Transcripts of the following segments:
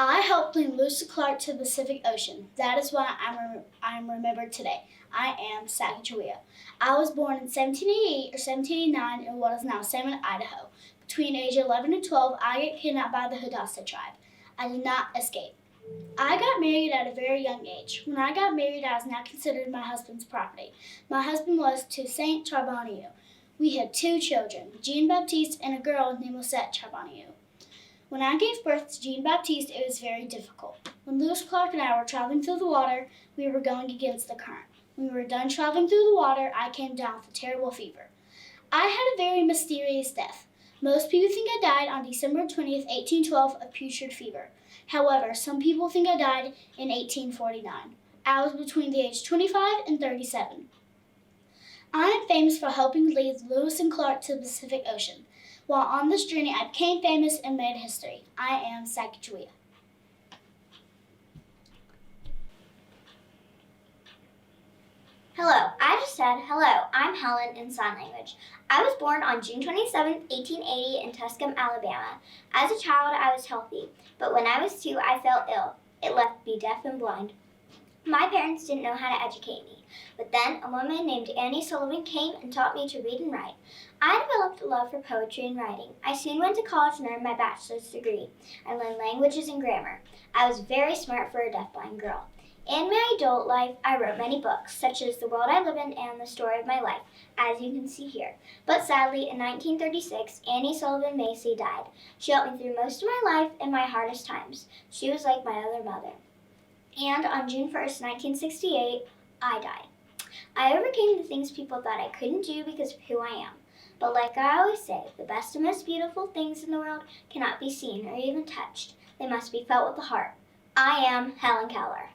I helped bring Lewis Clark to the Pacific Ocean. That is why I'm remembered today. I am Sacagawea. I was born in 1788 or 1789 in what is now Salmon, Idaho. Between age 11 and 12, I got kidnapped by the Hidatsa tribe. I did not escape. I got married at a very young age. When I got married, I was now considered my husband's property. My husband was to Saint Charbonneau. We had 2 children, Jean-Baptiste and a girl named Lisette Charbonneau. When I gave birth to Jean-Baptiste, it was very difficult. When Lewis Clark and I were traveling through the water, we were going against the current. When we were done traveling through the water, I came down with a terrible fever. I had a very mysterious death. Most people think I died on December 20th, 1812 of putrid fever. However, some people think I died in 1849. I was between the age 25 and 37. I am famous for helping lead Lewis and Clark to the Pacific Ocean. While on this journey, I became famous and made history. I am Sacagawea. Hello, I just said hello. I'm Helen in sign language. I was born on June 27, 1880 in Tuscum, Alabama. As a child, I was healthy, but when I was 2, I fell ill. It left me deaf and blind. My parents didn't know how to educate me, but then a woman named Annie Sullivan came and taught me to read and write. I developed a love for poetry and writing. I soon went to college and earned my bachelor's degree. I learned languages and grammar. I was very smart for a deafblind girl. In my adult life, I wrote many books, such as The World I Live In and The Story of My Life, as you can see here. But sadly, in 1936, Annie Sullivan Macy died. She helped me through most of my life and my hardest times. She was like my other mother. And on June 1st, 1968, I died. I overcame the things people thought I couldn't do because of who I am. But like I always say, the best and most beautiful things in the world cannot be seen or even touched. They must be felt with the heart. I am Helen Keller.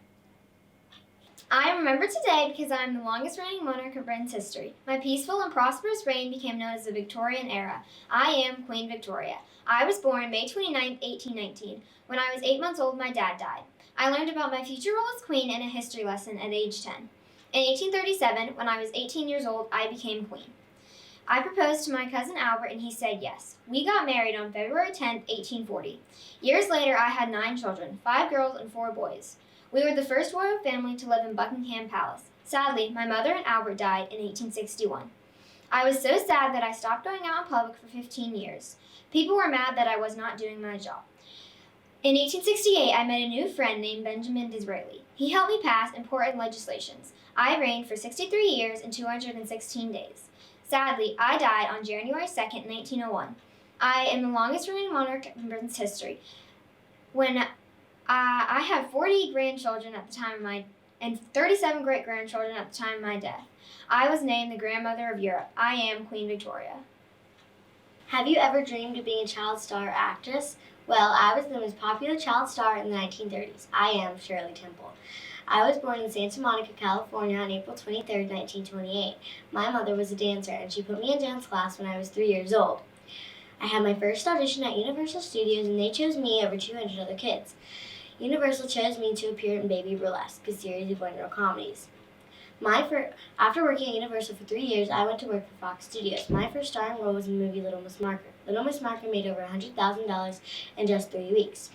I am remembered today because I am the longest reigning monarch of Britain's history. My peaceful and prosperous reign became known as the Victorian era. I am Queen Victoria. I was born May 29, 1819. When I was 8 months old, my dad died. I learned about my future role as queen in a history lesson at age 10. In 1837, when I was 18 years old, I became queen. I proposed to my cousin Albert and he said yes. We got married on February 10, 1840. Years later, I had 9 children, 5 girls and 4 boys. We were the first royal family to live in Buckingham Palace. Sadly, my mother and Albert died in 1861. I was so sad that I stopped going out in public for 15 years. People were mad that I was not doing my job. In 1868, I met a new friend named Benjamin Disraeli. He helped me pass important legislations. I reigned for 63 years and 216 days. Sadly, I died on January 2nd, 1901. I am the longest reigning monarch in Britain's history. I have 40 grandchildren at the time of and 37 great-grandchildren at the time of my death. I was named the grandmother of Europe. I am Queen Victoria. Have you ever dreamed of being a child star actress? Well, I was the most popular child star in the 1930s. I am Shirley Temple. I was born in Santa Monica, California on April 23, 1928. My mother was a dancer, and she put me in dance class when I was 3 years old. I had my first audition at Universal Studios, and they chose me over 200 other kids. Universal chose me to appear in Baby Burlesque, a series of one-reel comedies. After working at Universal for 3 years, I went to work for Fox Studios. My first starring role was in the movie Little Miss Marker. Little Miss Marker made over $100,000 in just 3 weeks.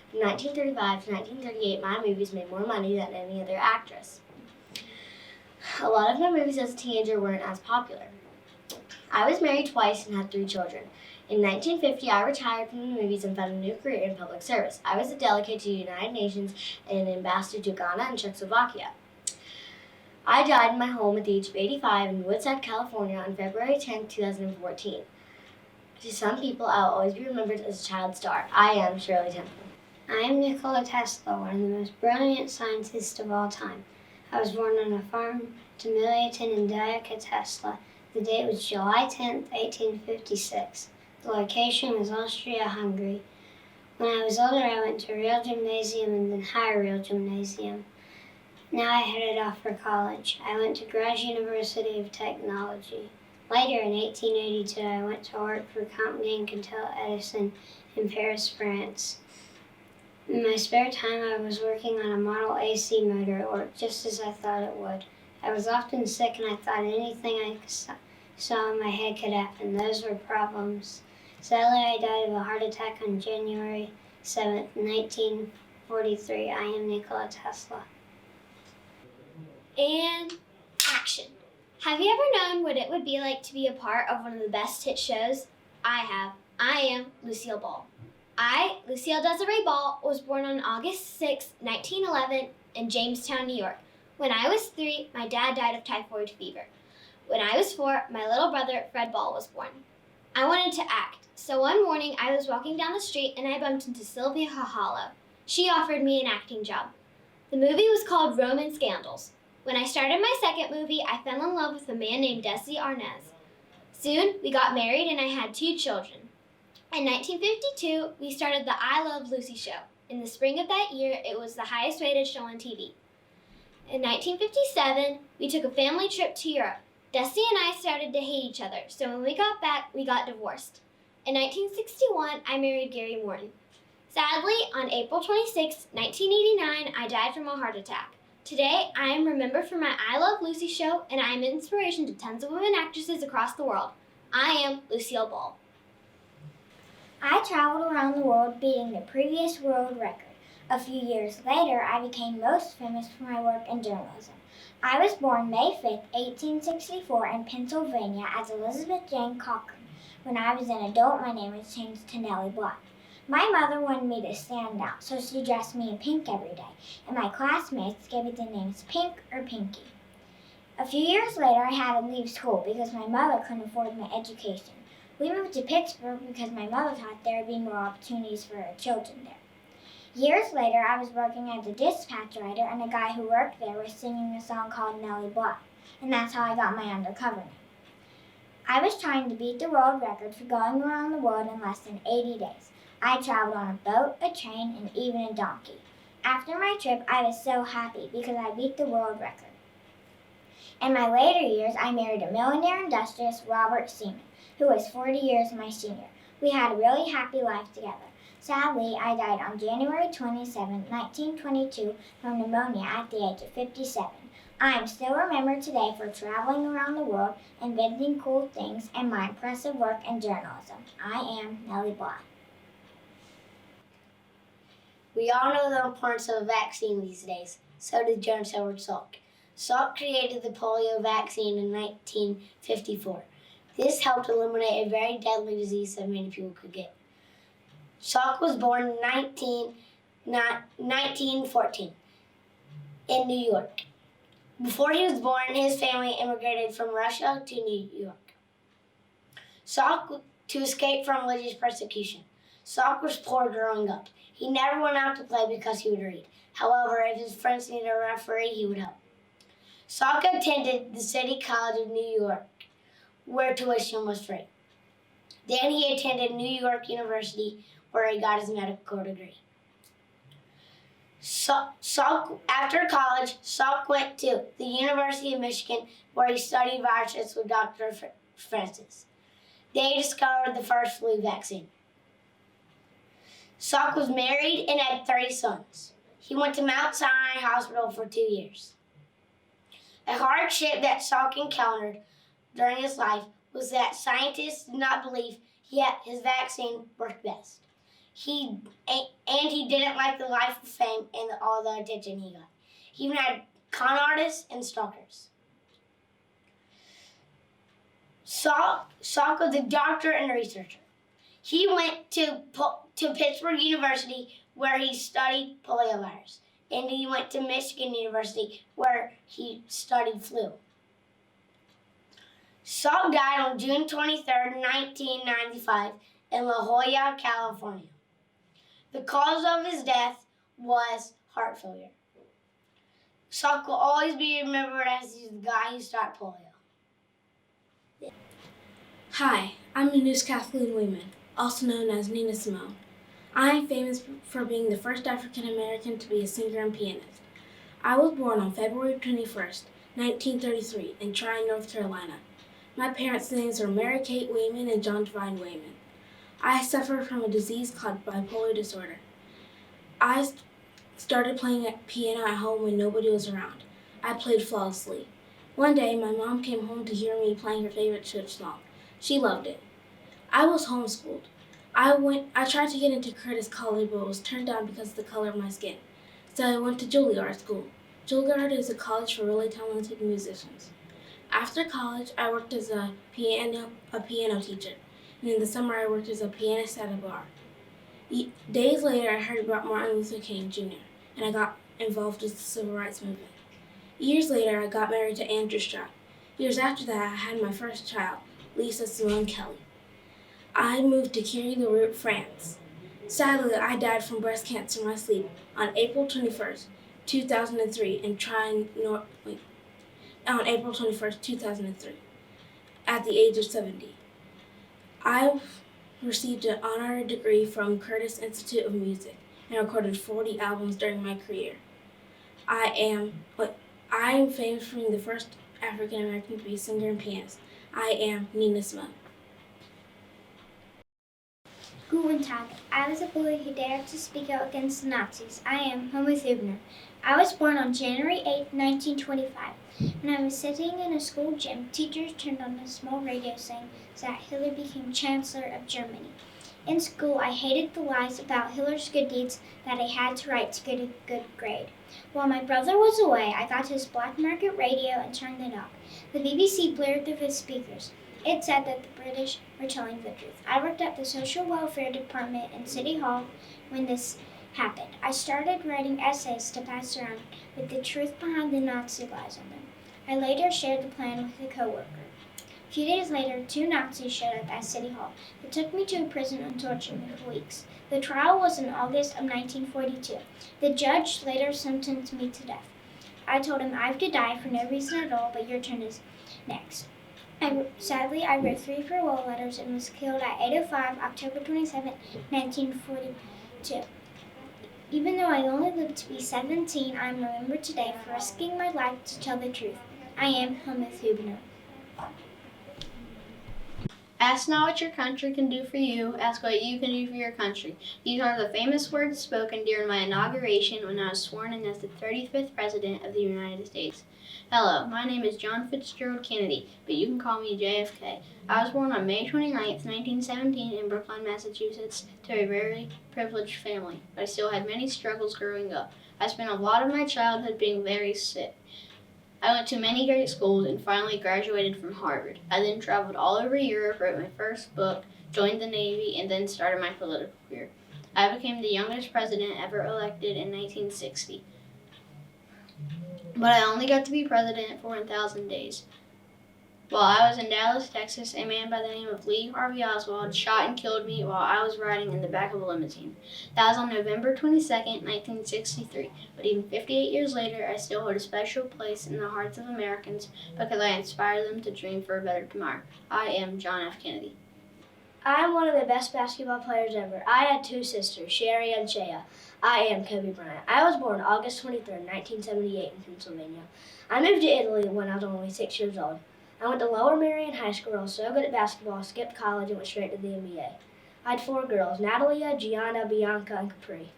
From 1935 to 1938, my movies made more money than any other actress. A lot of my movies as a teenager weren't as popular. I was married twice and had 3 children. In 1950, I retired from the movies and found a new career in public service. I was a delegate to the United Nations and an ambassador to Ghana and Czechoslovakia. I died in my home at the age of 85 in Woodside, California on February 10, 2014. To some people, I will always be remembered as a child star. I am Shirley Temple. I am Nikola Tesla, one of the most brilliant scientists of all time. I was born on a farm to Milton and Diaka Tesla. The date was July 10, 1856. The location was Austria-Hungary. When I was older, I went to Real Gymnasium and then Higher Real Gymnasium. Now I headed off for college. I went to Graz University of Technology. Later, in 1882, I went to work for Company and Cantel Edison in Paris, France. In my spare time, I was working on a Model AC motor at work, just as I thought it would. I was often sick, and I thought anything I saw in my head could happen. Those were problems. Sadly, I died of a heart attack on January 7th, 1943. I am Nikola Tesla. And action. Have you ever known what it would be like to be a part of one of the best hit shows? I have. I am Lucille Ball. I, Lucille Desiree Ball, was born on August 6, 1911 in Jamestown, New York. When I was 3, my dad died of typhoid fever. When I was 4, my little brother, Fred Ball, was born. I wanted to act, so one morning I was walking down the street and I bumped into Sylvia Hahalo. She offered me an acting job. The movie was called Roman Scandals. When I started my second movie, I fell in love with a man named Desi Arnaz. Soon, we got married and I had 2 children. In 1952, we started the I Love Lucy show. In the spring of that year, it was the highest rated show on TV. In 1957, we took a family trip to Europe. Desi and I started to hate each other, so when we got back, we got divorced. In 1961, I married Gary Morton. Sadly, on April 26, 1989, I died from a heart attack. Today, I am remembered for my I Love Lucy show, and I am an inspiration to tons of women actresses across the world. I am Lucille Ball. I traveled around the world beating the previous world record. A few years later, I became most famous for my work in journalism. I was born May 5, 1864 in Pennsylvania as Elizabeth Jane Cochran. When I was an adult, my name was changed to Nellie Bly. My mother wanted me to stand out, so she dressed me in pink every day, and my classmates gave me the names Pink or Pinky. A few years later, I had to leave school because my mother couldn't afford my education. We moved to Pittsburgh because my mother thought there would be more opportunities for her children there. Years later, I was working as a dispatch writer, and a guy who worked there was singing a song called Nellie Bly, and that's how I got my undercover name. I was trying to beat the world record for going around the world in less than 80 days. I traveled on a boat, a train, and even a donkey. After my trip, I was so happy because I beat the world record. In my later years, I married a millionaire industrialist, Robert Seaman, who was 40 years my senior. We had a really happy life together. Sadly, I died on January 27, 1922 from pneumonia at the age of 57. I am still remembered today for traveling around the world, inventing cool things, and my impressive work in journalism. I am Nellie Bly. We all know the importance of a vaccine these days. So did Jonas Edward Salk. Salk created the polio vaccine in 1954. This helped eliminate a very deadly disease that many people could get. Salk was born in 1914 in New York. Before he was born, his family immigrated from Russia to New York. Salk to escape from religious persecution. Salk was poor growing up. He never went out to play because he would read. However, if his friends needed a referee, he would help. Salk attended the City College of New York, where tuition was free. Then he attended New York University, where he got his medical degree. After college, Salk went to the University of Michigan, where he studied viruses with Dr. Francis. They discovered the first flu vaccine. Salk was married and had 3 sons. He went to Mount Sinai Hospital for 2 years. A hardship that Salk encountered during his life was that scientists did not believe yet his vaccine worked best. He didn't like the life of fame and all the attention he got. He even had con artists and stalkers. Salk was a doctor and a researcher. He went to Pittsburgh University, where he studied poliovirus, and he went to Michigan University, where he studied flu. Salk died on June 23, 1995, in La Jolla, California. The cause of his death was heart failure. Salk will always be remembered as the guy who stopped polio. Hi, I'm Eunice Kathleen Lehman, also known as Nina Simone. I am famous for being the first African American to be a singer and pianist. I was born on February 21st, 1933, in Tryon, North Carolina. My parents' names are Mary Kate Wayman and John Divine Wayman. I suffer from a disease called bipolar disorder. I started playing piano at home when nobody was around. I played flawlessly. One day, my mom came home to hear me playing her favorite church song. She loved it. I was homeschooled. I tried to get into Curtis College, but was turned down because of the color of my skin. So I went to Juilliard School. Juilliard is a college for really talented musicians. After college, I worked as a piano teacher, and in the summer I worked as a pianist at a bar. Days later, I heard about Martin Luther King Jr., and I got involved with the Civil Rights Movement. Years later, I got married to Andrew Stroud. Years after that, I had my first child, Lisa Simone Kelly. I moved to Curie-le-Roi, France. Sadly, I died from breast cancer in my sleep on April 21st, 2003, on April 21st, 2003, at the age of 70. I received an honorary degree from Curtis Institute of Music and recorded 40 albums during my career. I am famous for being the first African American to be a singer and pianist. I am Nina Simone. Guten Tag. I was a boy who dared to speak out against the Nazis. I am Helmuth Hubener. I was born on January 8, 1925. When I was sitting in a school gym, teachers turned on a small radio saying that Hitler became Chancellor of Germany. In school, I hated the lies about Hitler's good deeds that I had to write to get a good grade. While my brother was away, I got his black market radio and turned it up. The BBC blared through the speakers. It said that the British were telling the truth. I worked at the Social Welfare Department in City Hall when this happened. I started writing essays to pass around with the truth behind the Nazi lies on them. I later shared the plan with a coworker. A few days later, 2 Nazis showed up at City Hall. They took me to a prison and tortured me for weeks. The trial was in August of 1942. The judge later sentenced me to death. I told him I have to die for no reason at all, but your turn is next. Sadly, I wrote 3 farewell letters and was killed at 8:05, October 27, 1942. Even though I only lived to be 17, I am remembered today for risking my life to tell the truth. I am Helmuth Hubener. Ask not what your country can do for you, ask what you can do for your country. These are the famous words spoken during my inauguration when I was sworn in as the 35th President of the United States. Hello, my name is John Fitzgerald Kennedy, but you can call me JFK. I was born on May 29th, 1917 in Brookline, Massachusetts, to a very privileged family, but I still had many struggles growing up. I spent a lot of my childhood being very sick. I went to many great schools and finally graduated from Harvard. I then traveled all over Europe, wrote my first book, joined the Navy, and then started my political career. I became the youngest president ever elected in 1960. But I only got to be president for 1,000 days. While I was in Dallas, Texas, a man by the name of Lee Harvey Oswald shot and killed me while I was riding in the back of a limousine. That was on November 22nd, 1963. But even 58 years later, I still hold a special place in the hearts of Americans because I inspire them to dream for a better tomorrow. I am John F. Kennedy. I am one of the best basketball players ever. I had 2 sisters, Sherry and Shea. I am Kobe Bryant. I was born August 23rd, 1978 in Pennsylvania. I moved to Italy when I was only 6 years old. I went to Lower Merion High School. I was so good at basketball, I skipped college and went straight to the NBA. I had 4 girls, Natalia, Gianna, Bianca, and Capri.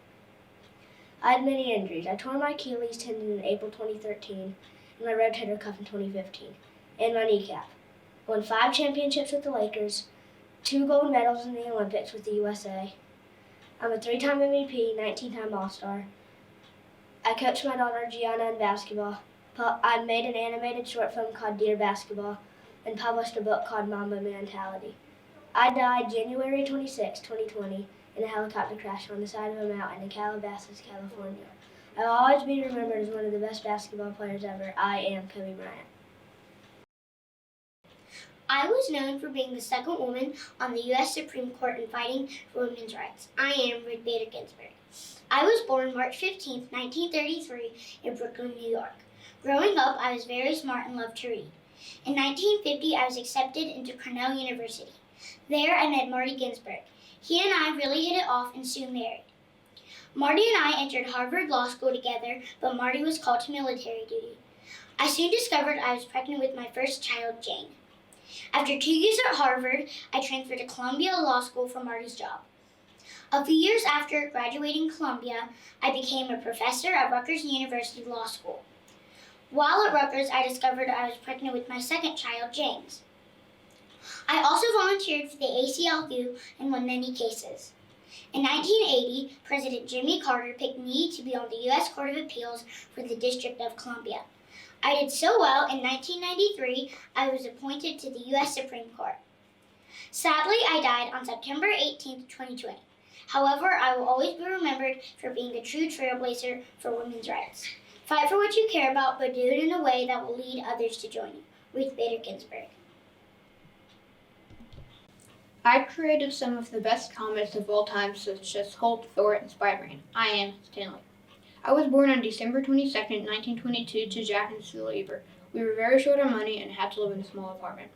I had many injuries. I tore my Achilles tendon in April 2013 and my rotator cuff in 2015, and my kneecap. I won 5 championships with the Lakers, 2 gold medals in the Olympics with the USA. I'm a 3-time MVP, 19-time All-Star. I coached my daughter Gianna in basketball. I made an animated short film called Dear Basketball and published a book called Mamba Mentality. I died January 26, 2020 in a helicopter crash on the side of a mountain in Calabasas, California. I will always be remembered as one of the best basketball players ever. I am Kobe Bryant. I was known for being the second woman on the U.S. Supreme Court and fighting for women's rights. I am Ruth Bader Ginsburg. I was born March 15, 1933 in Brooklyn, New York. Growing up, I was very smart and loved to read. In 1950, I was accepted into Cornell University. There, I met Marty Ginsburg. He and I really hit it off and soon married. Marty and I entered Harvard Law School together, but Marty was called to military duty. I soon discovered I was pregnant with my first child, Jane. After 2 years at Harvard, I transferred to Columbia Law School for Marty's job. A few years after graduating Columbia, I became a professor at Rutgers University Law School. While at Rutgers, I discovered I was pregnant with my second child, James. I also volunteered for the ACLU and won many cases. In 1980, President Jimmy Carter picked me to be on the U.S. Court of Appeals for the District of Columbia. I did so well in 1993, I was appointed to the U.S. Supreme Court. Sadly, I died on September 18, 2020. However, I will always be remembered for being a true trailblazer for women's rights. Fight for what you care about, but do it in a way that will lead others to join you. Ruth Bader Ginsburg. I created some of the best comics of all time, such as Hulk, Thor, and Spider-Man. I am Stanley. I was born on December 22nd, 1922 to Jack and Sue Lieber. We were very short on money and had to live in a small apartment.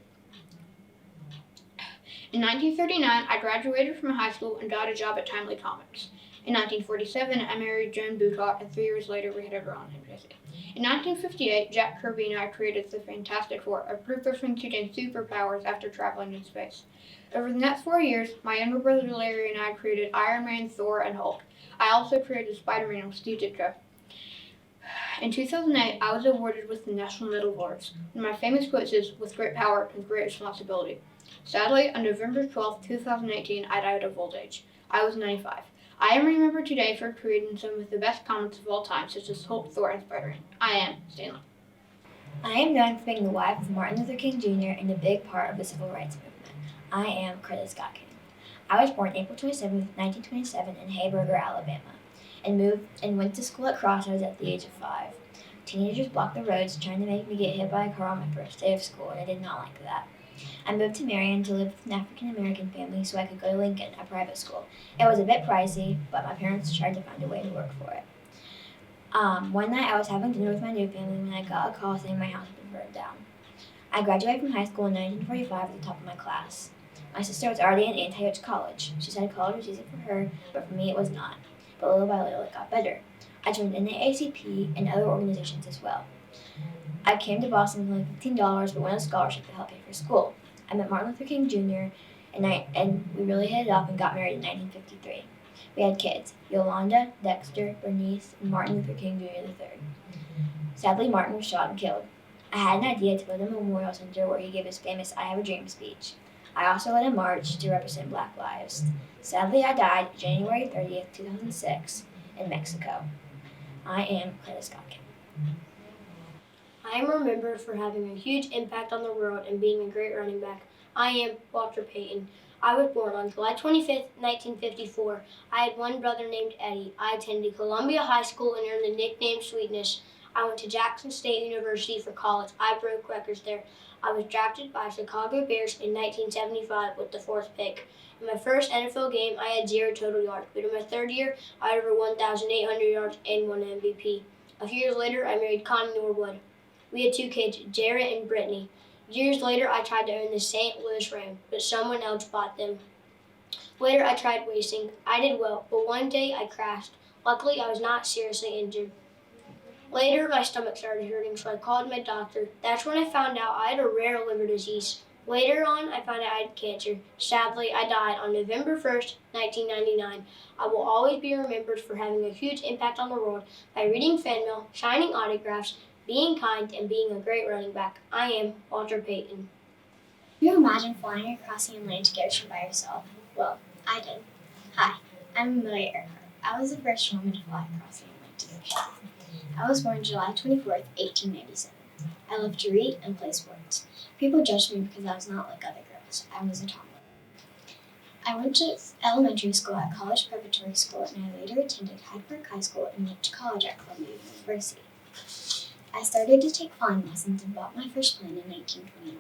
In 1939, I graduated from high school and got a job at Timely Comics. In 1947, I married Joan Boutot, and 3 years later we had a girl named Jessie. In 1958, Jack Kirby and I created the Fantastic Four, a group of friends who gained superpowers after traveling in space. Over the next 4 years, my younger brother Larry and I created Iron Man, Thor, and Hulk. I also created Spider-Man with Steve Ditko. In 2008, I was awarded with the National Medal of Arts. One of my famous quotes is, "With great power comes great responsibility." Sadly, on November 12, 2018, I died of old age. I was 95. I am remembered today for creating some of the best comics of all time, such as Hulk, Thor, and Spider-Man. I am Stanley. I am known for being the wife of Martin Luther King Jr. and a big part of the civil rights movement. I am Curtis Scott King. I was born April 27, 1927 in Hayburger, Alabama, and went to school at Crossroads at the age of 5. Teenagers blocked the roads trying to make me get hit by a car on my first day of school, and I did not like that. I moved to Marion to live with an African-American family so I could go to Lincoln, a private school. It was a bit pricey, but my parents tried to find a way to work for it. One night I was having dinner with my new family when I got a call saying my house had been burned down. I graduated from high school in 1945 at the top of my class. My sister was already in Antioch College. She said college was easy for her, but for me it was not. But little by little it got better. I joined NAACP and other organizations as well. I came to Boston with only $15 but won a scholarship to help pay for school. I met Martin Luther King Jr. and we really hit it off and got married in 1953. We had kids, Yolanda, Dexter, Bernice, and Martin Luther King Jr. III. Sadly, Martin was shot and killed. I had an idea to build a memorial center where he gave his famous I Have a Dream speech. I also led a march to represent Black lives. Sadly, I died January 30th, 2006 in Mexico. I am Curtis Scott King. I am remembered for having a huge impact on the world and being a great running back. I am Walter Payton. I was born on July 25th, 1954. I had one brother named Eddie. I attended Columbia High School and earned the nickname Sweetness. I went to Jackson State University for college. I broke records there. I was drafted by Chicago Bears in 1975 with the 4th pick. In my first NFL game, I had 0 total yards, but in my 3rd year, I had over 1,800 yards and won MVP. A few years later, I married Connie Norwood. We had 2 kids, Jarrett and Brittany. Years later, I tried to own the St. Louis Rams, but someone else bought them. Later, I tried racing. I did well, but one day I crashed. Luckily, I was not seriously injured. Later, my stomach started hurting, so I called my doctor. That's when I found out I had a rare liver disease. Later on, I found out I had cancer. Sadly, I died on November 1st, 1999. I will always be remembered for having a huge impact on the world by reading fan mail, signing autographs, being kind, and being a great running back. I am Walter Payton. Can you imagine flying across the Atlantic Ocean by yourself? Well, I did. Hi, I'm Amelia Earhart. I was the first woman to fly across the Atlantic Ocean. I was born July 24th, 1897. I loved to read and play sports. People judged me because I was not like other girls. I was a tomboy. I went to elementary school at College Preparatory School, and I later attended Hyde Park High School and went to college at Columbia University. I started to take flying lessons and bought my first plane in 1921.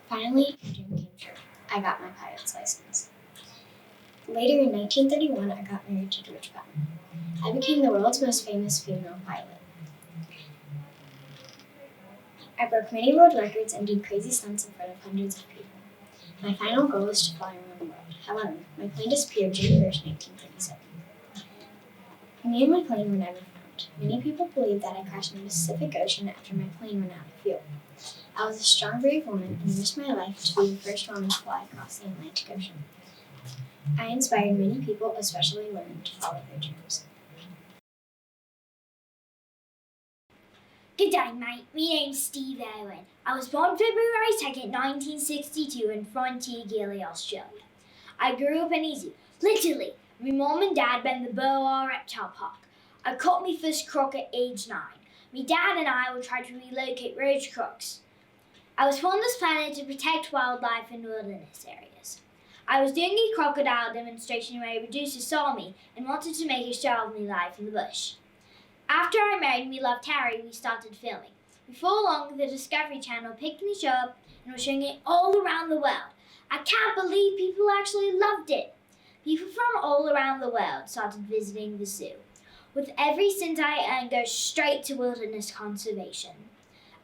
Finally, my dream came true. I got my pilot's license. Later in 1931, I got married to George Patton. I became the world's most famous female pilot. I broke many world records and did crazy stunts in front of hundreds of people. My final goal was to fly around the world. However, my plane disappeared June 1st, 1937. Me and my plane were never found. Many people believe that I crashed in the Pacific Ocean after my plane ran out of fuel. I was a strong, brave woman and risked my life to be the first woman to fly across the Atlantic Ocean. I inspired many people, especially women, to follow their dreams. Good day, mate. My name's Steve Owen. I was born February 2nd, 1962 in Frontier, Gilly, Australia. I grew up in Easy. Literally, my mom and dad been the Boa Reptile Park. I caught my first croc at age 9. My dad and I will try to relocate roach crocs. I was put on this planet to protect wildlife in wilderness areas. I was doing a crocodile demonstration where a producer saw me and wanted to make a show of my life in the bush. After I married me love Terry, we started filming. Before long, the Discovery Channel picked me show up and was showing it all around the world. I can't believe people actually loved it. People from all around the world started visiting the zoo. With every cent I earned goes straight to wilderness conservation.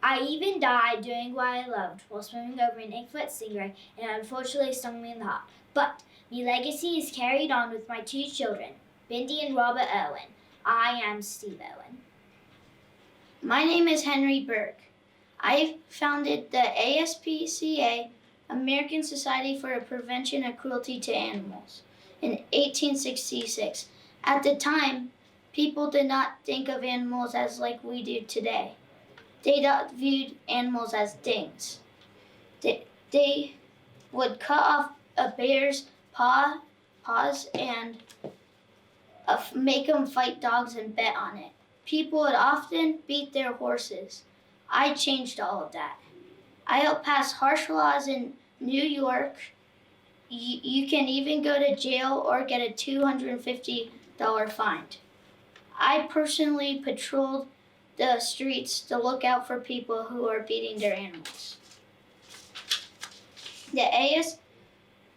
I even died doing what I loved while swimming over an 8-foot stingray and it unfortunately stung me in the heart. But my legacy is carried on with my 2 children, Bindi and Robert Owen. I am Steve Owen. My name is Henry Burke. I founded the ASPCA, American Society for the Prevention of Cruelty to Animals, in 1866. At the time, people did not think of animals as like we do today. They viewed animals as things. They would cut off a bear's paws and make them fight dogs and bet on it. People would often beat their horses. I changed all of that. I helped pass harsh laws in New York. You can even go to jail or get a $250 fine. I personally patrolled the streets to look out for people who are beating their animals. The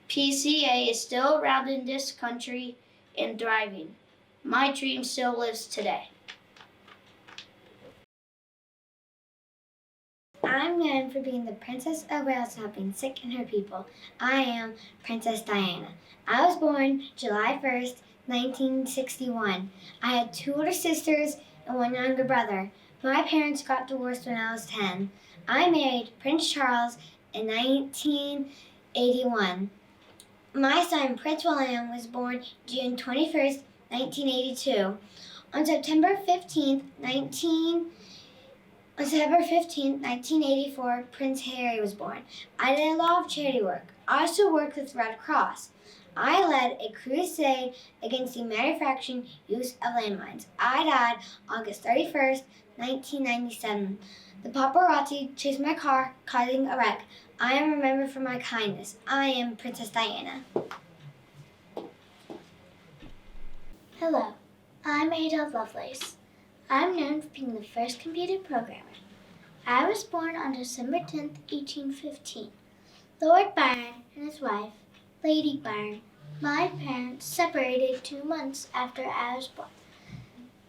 ASPCA is still around in this country and thriving. My dream still lives today. I'm known for being the Princess of Wales helping sick and her people. I am Princess Diana. I was born July 1st, 1961. I had 2 older sisters and 1 younger brother. My parents got divorced when I was 10. I married Prince Charles in 1981. My son, Prince William, was born June 21st, 1982. On September 15th, 1984, Prince Harry was born. I did a lot of charity work. I also worked with the Red Cross. I led a crusade against the manufacturing use of landmines. I died August 31st, 1997. The paparazzi chased my car, causing a wreck. I am remembered for my kindness. I am Princess Diana. Hello, I'm Ada Lovelace. I'm known for being the first computer programmer. I was born on December 10th, 1815. Lord Byron and his wife, Lady Byron, my parents separated 2 months after I was born.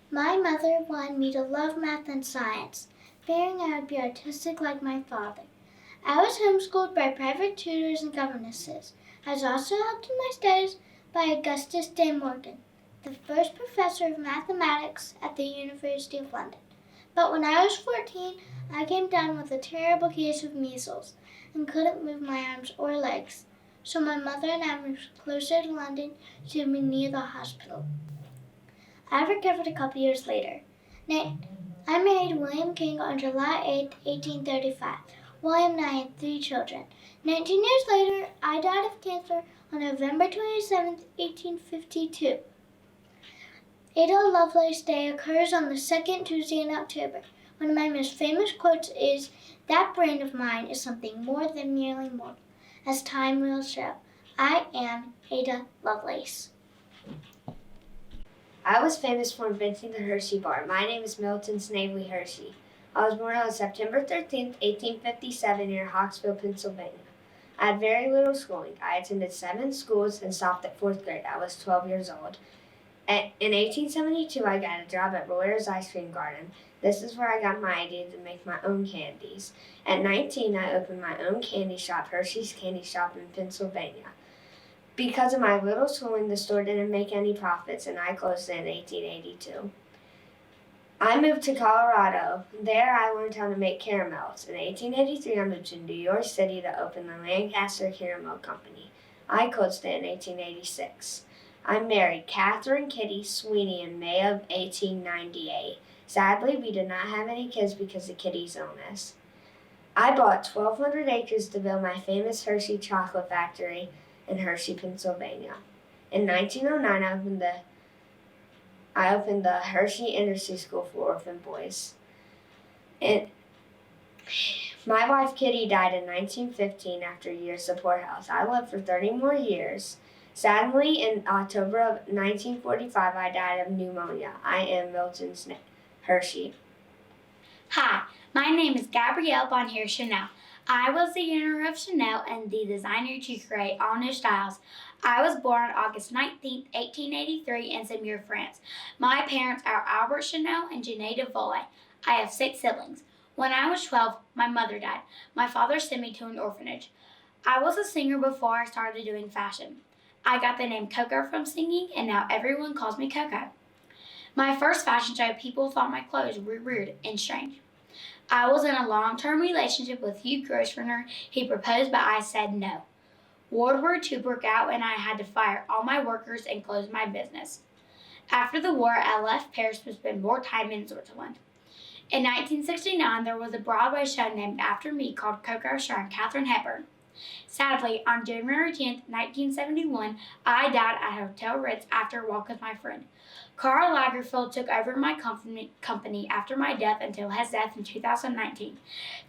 My mother wanted me to love math and science, fearing I would be artistic like my father. I was homeschooled by private tutors and governesses. I was also helped in my studies by Augustus de Morgan, the first professor of mathematics at the University of London. But when I was 14, I came down with a terrible case of measles and couldn't move my arms or legs. So my mother and I moved closer to London to be near the hospital. I recovered a couple years later. I married William King on July 8, 1835. William and I had 3 children. 19 years later, I died of cancer on November 27, 1852. Ada Lovelace Day occurs on the 2nd Tuesday in October. One of my most famous quotes is, "That brain of mine is something more than merely mortal, as time will show. I am Ada Lovelace." I was famous for inventing the Hershey bar. My name is Milton Snavely Hershey. I was born on September 13th, 1857 near Hawksville, Pennsylvania. I had very little schooling. I attended 7 schools and stopped at 4th grade. I was 12 years old. In 1872, I got a job at Royer's Ice Cream Garden. This is where I got my idea to make my own candies. At 19, I opened my own candy shop, Hershey's Candy Shop in Pennsylvania. Because of my little schooling, the store didn't make any profits, and I closed in 1882. I moved to Colorado. There, I learned how to make caramels. In 1883, I moved to New York City to open the Lancaster Caramel Company. I closed in 1886. I married Catherine Kitty Sweeney in May of 1898. Sadly, we did not have any kids because of Kitty's illness. I bought 1,200 acres to build my famous Hershey chocolate factory in Hershey, Pennsylvania. In 1909, I opened the Hershey Industry School for orphan boys. My wife Kitty died in 1915 after years of poor health. I lived for 30 more years. Sadly, in October of 1945, I died of pneumonia. I am Milton's Hershey. Hi, my name is Gabrielle Bonnier Chanel. I was the owner of Chanel and the designer to create all new styles. I was born August 19, 1883 in Saumur, France. My parents are Albert Chanel and Jeanne de Volley. I have 6 siblings. When I was 12, my mother died. My father sent me to an orphanage. I was a singer before I started doing fashion. I got the name Coco from singing, and now everyone calls me Coco. My first fashion show, people thought my clothes were weird and strange. I was in a long-term relationship with Hugh Grosvenor. He proposed, but I said no. World War II broke out, and I had to fire all my workers and close my business. After the war, I left Paris to spend more time in Switzerland. In 1969, there was a Broadway show named after me called Coco starring Katharine Hepburn. Sadly, on January 10, 1971, I died at Hotel Ritz after a walk with my friend. Karl Lagerfeld took over my company after my death until his death in 2019.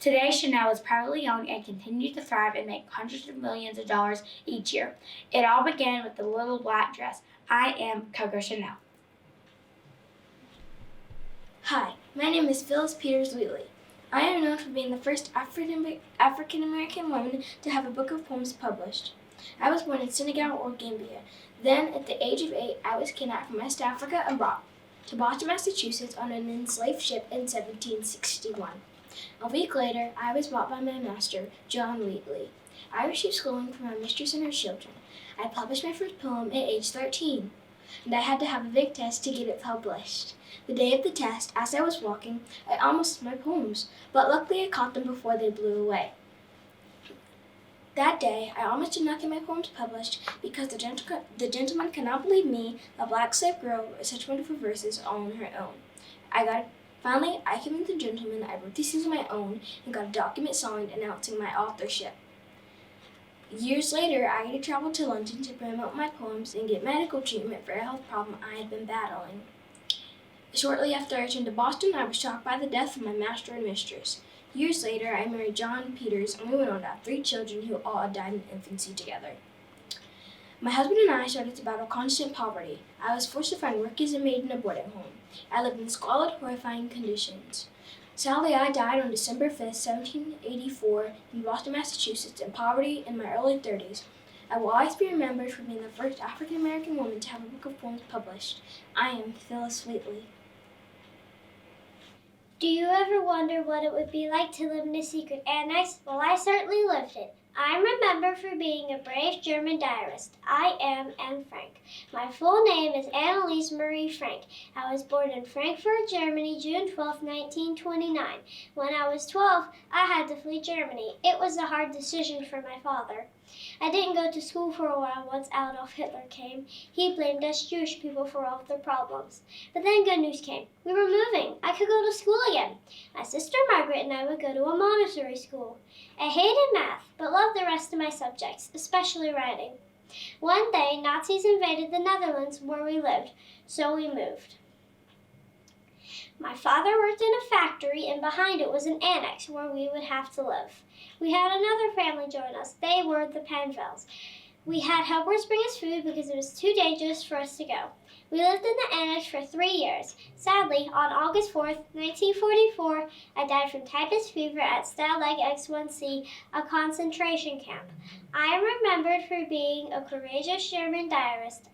Today, Chanel is privately owned and continues to thrive and make hundreds of millions of dollars each year. It all began with the little black dress. I am Coco Chanel. Hi, my name is Phyllis Peters Wheatley. I am known for being the first African American woman to have a book of poems published. I was born in Senegal or Gambia. Then, at the age of 8, I was kidnapped from West Africa and brought to Boston, Massachusetts on an enslaved ship in 1761. A week later, I was bought by my master, John Wheatley. I received schooling from my mistress and her children. I published my first poem at age 13, and I had to have a big test to get it published. The day of the test, as I was walking, I almost my poems, but luckily I caught them before they blew away. That day, I almost did not get my poems published because the gentleman could not believe me, a black slave girl, wrote such wonderful verses all on her own. Finally, I convinced the gentleman I wrote these things on my own and got a document signed announcing my authorship. Years later, I had to travel to London to promote my poems and get medical treatment for a health problem I had been battling. Shortly after I returned to Boston, I was shocked by the death of my master and mistress. Years later, I married John Peters, and we went on to have 3 children who all had died in infancy together. My husband and I started to battle constant poverty. I was forced to find work as a maid in a boarding home. I lived in squalid, horrifying conditions. Sadly, I died on December 5, 1784, in Boston, Massachusetts, in poverty in my early 30s. I will always be remembered for being the first African American woman to have a book of poems published. I am Phyllis Wheatley. Do you ever wonder what it would be like to live in a secret annex? Well, I certainly lived it. I'm remembered for being a brave German diarist. I am Anne Frank. My full name is Annalise Marie Frank. I was born in Frankfurt, Germany, June 12, 1929. When I was 12, I had to flee Germany. It was a hard decision for my father. I didn't go to school for a while once Adolf Hitler came. He blamed us Jewish people for all of the problems. But then good news came. We were moving. I could go to school again. My sister Margaret and I would go to a Montessori school. I hated math, but loved the rest of my subjects, especially writing. One day, Nazis invaded the Netherlands where we lived, so we moved. My father worked in a factory, and behind it was an annex where we would have to live. We had another family join us. They were the Panvels. We had helpers bring us food because it was too dangerous for us to go. We lived in the annex for 3 years. Sadly, on August 4th, 1944, I died from typhus fever at Stalag X1C, a concentration camp. I am remembered for being a courageous German diarist.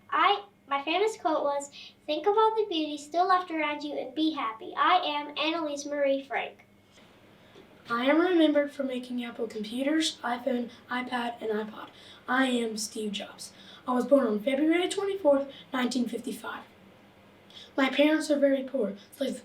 My famous quote was, "Think of all the beauty still left around you and be happy." I am Annalise Marie Frank. I am remembered for making Apple computers, iPhone, iPad, and iPod. I am Steve Jobs. I was born on February 24th, 1955. My parents are very poor,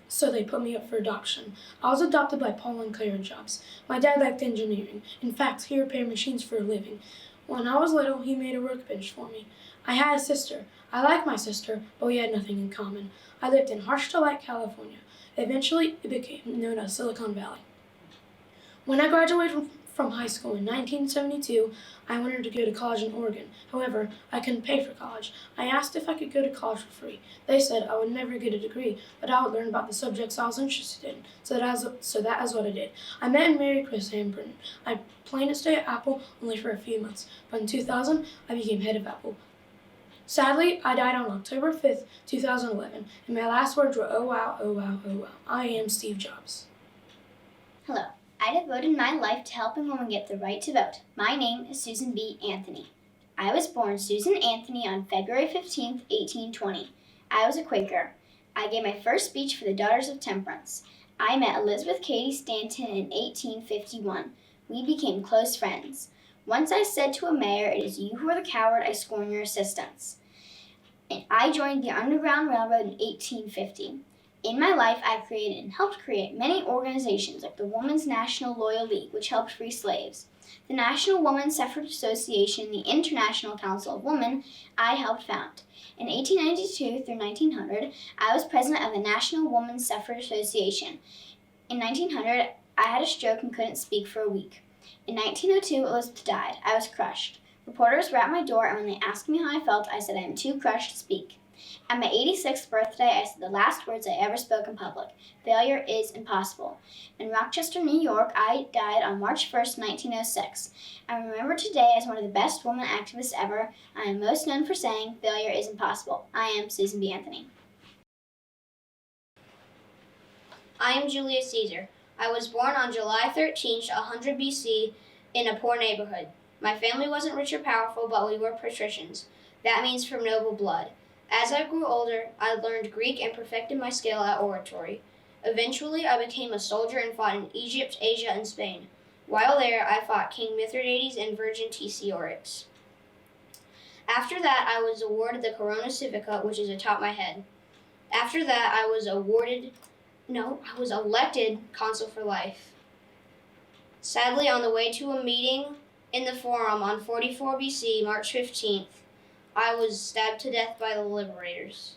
so they put me up for adoption. I was adopted by Paul and Claire Jobs. My dad liked engineering. In fact, he repaired machines for a living. When I was little, he made a workbench for me. I had a sister. I like my sister, but we had nothing in common. I lived in Harsh Delight, California. Eventually, it became known as Silicon Valley. When I graduated from high school in 1972, I wanted to go to college in Oregon. However, I couldn't pay for college. I asked if I could go to college for free. They said I would never get a degree, but I would learn about the subjects I was interested in. So that is what I did. I met and married Chris Hampton. I planned to stay at Apple only for a few months, but in 2000, I became head of Apple. Sadly, I died on October 5th, 2011, and my last words were, "Oh wow, oh wow, oh wow. I am Steve Jobs." Hello. I devoted my life to helping women get the right to vote. My name is Susan B. Anthony. I was born Susan Anthony on February 15, 1820. I was a Quaker. I gave my first speech for the Daughters of Temperance. I met Elizabeth Cady Stanton in 1851. We became close friends. Once I said to a mayor, "It is you who are the coward, I scorn your assistance." And I joined the Underground Railroad in 1850. In my life, I created and helped create many organizations like the Women's National Loyal League, which helped free slaves, the National Women's Suffrage Association, the International Council of Women I helped found. In 1892 through 1900, I was president of the National Women's Suffrage Association. In 1900, I had a stroke and couldn't speak for a week. In 1902, Elizabeth died. I was crushed. Reporters were at my door, and when they asked me how I felt, I said I am too crushed to speak. At my 86th birthday, I said the last words I ever spoke in public: "Failure is impossible." In Rochester, New York, I died on March 1st, 1906. I'm remembered today as one of the best women activists ever. I am most known for saying, "Failure is impossible." I am Susan B. Anthony. I am Julius Caesar. I was born on July 13th, 100 BC, in a poor neighborhood. My family wasn't rich or powerful, but we were patricians. That means from noble blood. As I grew older, I learned Greek and perfected my skill at oratory. Eventually, I became a soldier and fought in Egypt, Asia, and Spain. While there, I fought King Mithridates and Virgin Tesiorix. After that, I was awarded the Corona Civica, which is atop my head. After that, I was elected consul for life. Sadly, on the way to a meeting in the Forum on 44 BC, March 15th, I was stabbed to death by the liberators.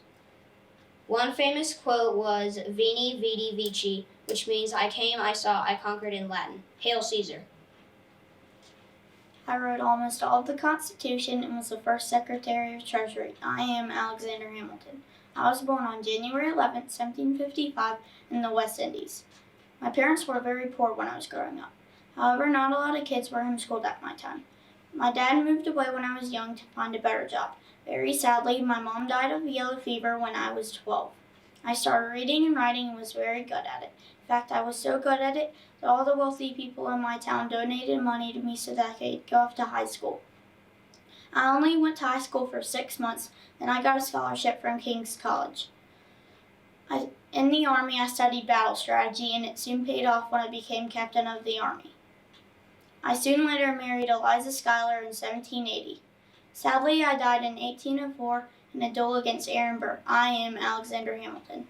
One famous quote was "Veni, Vidi, Vici," which means "I came, I saw, I conquered" in Latin. Hail Caesar. I wrote almost all of the Constitution and was the first Secretary of Treasury. I am Alexander Hamilton. I was born on January 11, 1755, in the West Indies. My parents were very poor when I was growing up. However, not a lot of kids were homeschooled at my time. My dad moved away when I was young to find a better job. Very sadly, my mom died of yellow fever when I was 12. I started reading and writing and was very good at it. In fact, I was so good at it that all the wealthy people in my town donated money to me so that I could go off to high school. I only went to high school for 6 months, then I got a scholarship from King's College. In the Army, I studied battle strategy, and it soon paid off when I became captain of the Army. I soon later married Eliza Schuyler in 1780. Sadly, I died in 1804 in a duel against Aaron Burr. I am Alexander Hamilton.